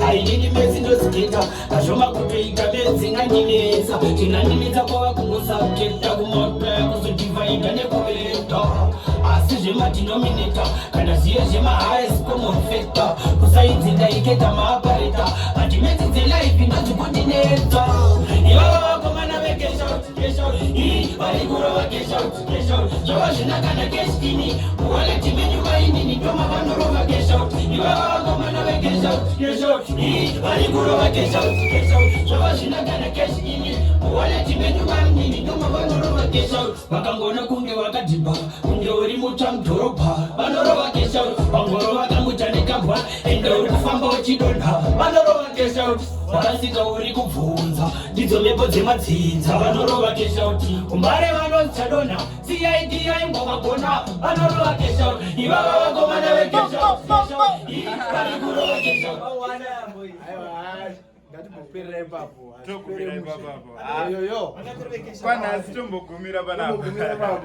hainini mezi ndosiketa kashoma kutoita bezinganineza chinganineza kwava kungosaketa kumapea kuzodhivaida nekuveta asi zvemadhinomineta kana ziye zvemahighest common factor kusaidzi ndaiketa maapareta madimedzi dzelaifi ndozvikundinetsa ivava vakomana vekeshout varikurova keshout zvava zvinakana keshini kuwaleti menyu vainini ndoma vanorova keshout ivava vakomana vekeshout varikurova keshout zvava zvinakana keshini kuwaleti menyu vainini ndoma vanorova keshout vakangona kunge vakadhibha kunge uri mutsva mudhorobha vanorova keshout pangoro vakanguta nekambwa ende uri kufamba uchidonha vanorova keshout vakasika uri kubvunza ndidzo mhepo dzemadzinza vanorova keshauti umbare vanonzadonha cid yaingwavagona vanorova keshauti ivava vakomana vekeshauti vari kurova keshauti ngatimbopirira ipapo tokumbira ipapo ayoyo kwanhasi tombogumira panapa